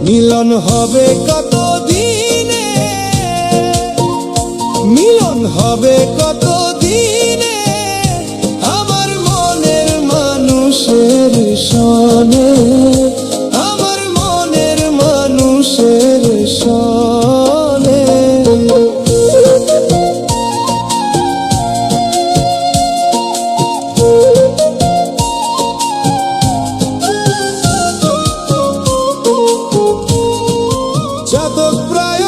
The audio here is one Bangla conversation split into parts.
মিলন হবে কত দিনে, মিলন হবে কত দিনে আমার মনের মানুষের সনে, আমার মনের মানুষের সনে। চাতক প্রায়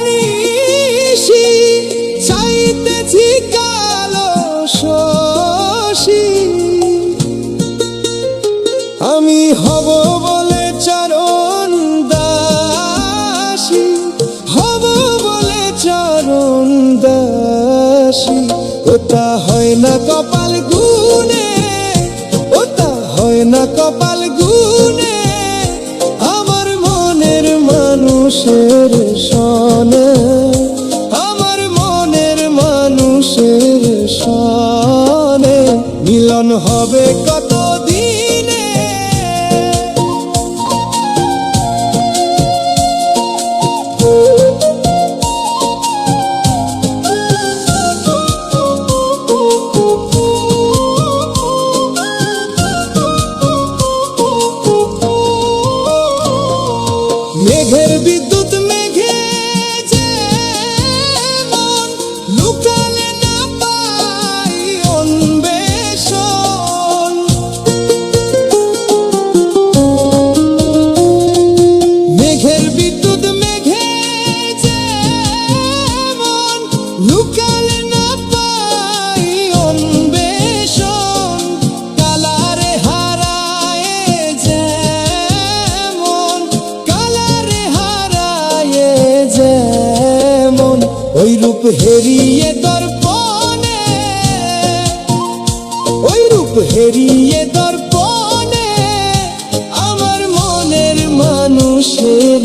নিশি চাইতেছি কালো শশী, আমি হব বলে চরণ দাসী, হব বলে চরণ দাসী। ওটা হয় না কপাল গুনে, ওটা হয় না কপাল গুনে আমার মনের মানুষের সনে, আমার মনের মানুষের সনে। মিলন হবে কত দিনে, মেঘের বিদ্যুৎ মেঘে যেমন লুকালে না পাই অন্বেষণ, মেঘের বিদ্যুৎ মেঘে যেমন লুকালে না পাই অন্বেষণ, কালারে হারায় যেমন, কালারে হারায় যেমন ওই রূপ হেরিয়ে দর্পণে, ওই রূপ হেরিয়ে দর্পণে আমার মনের মানুষের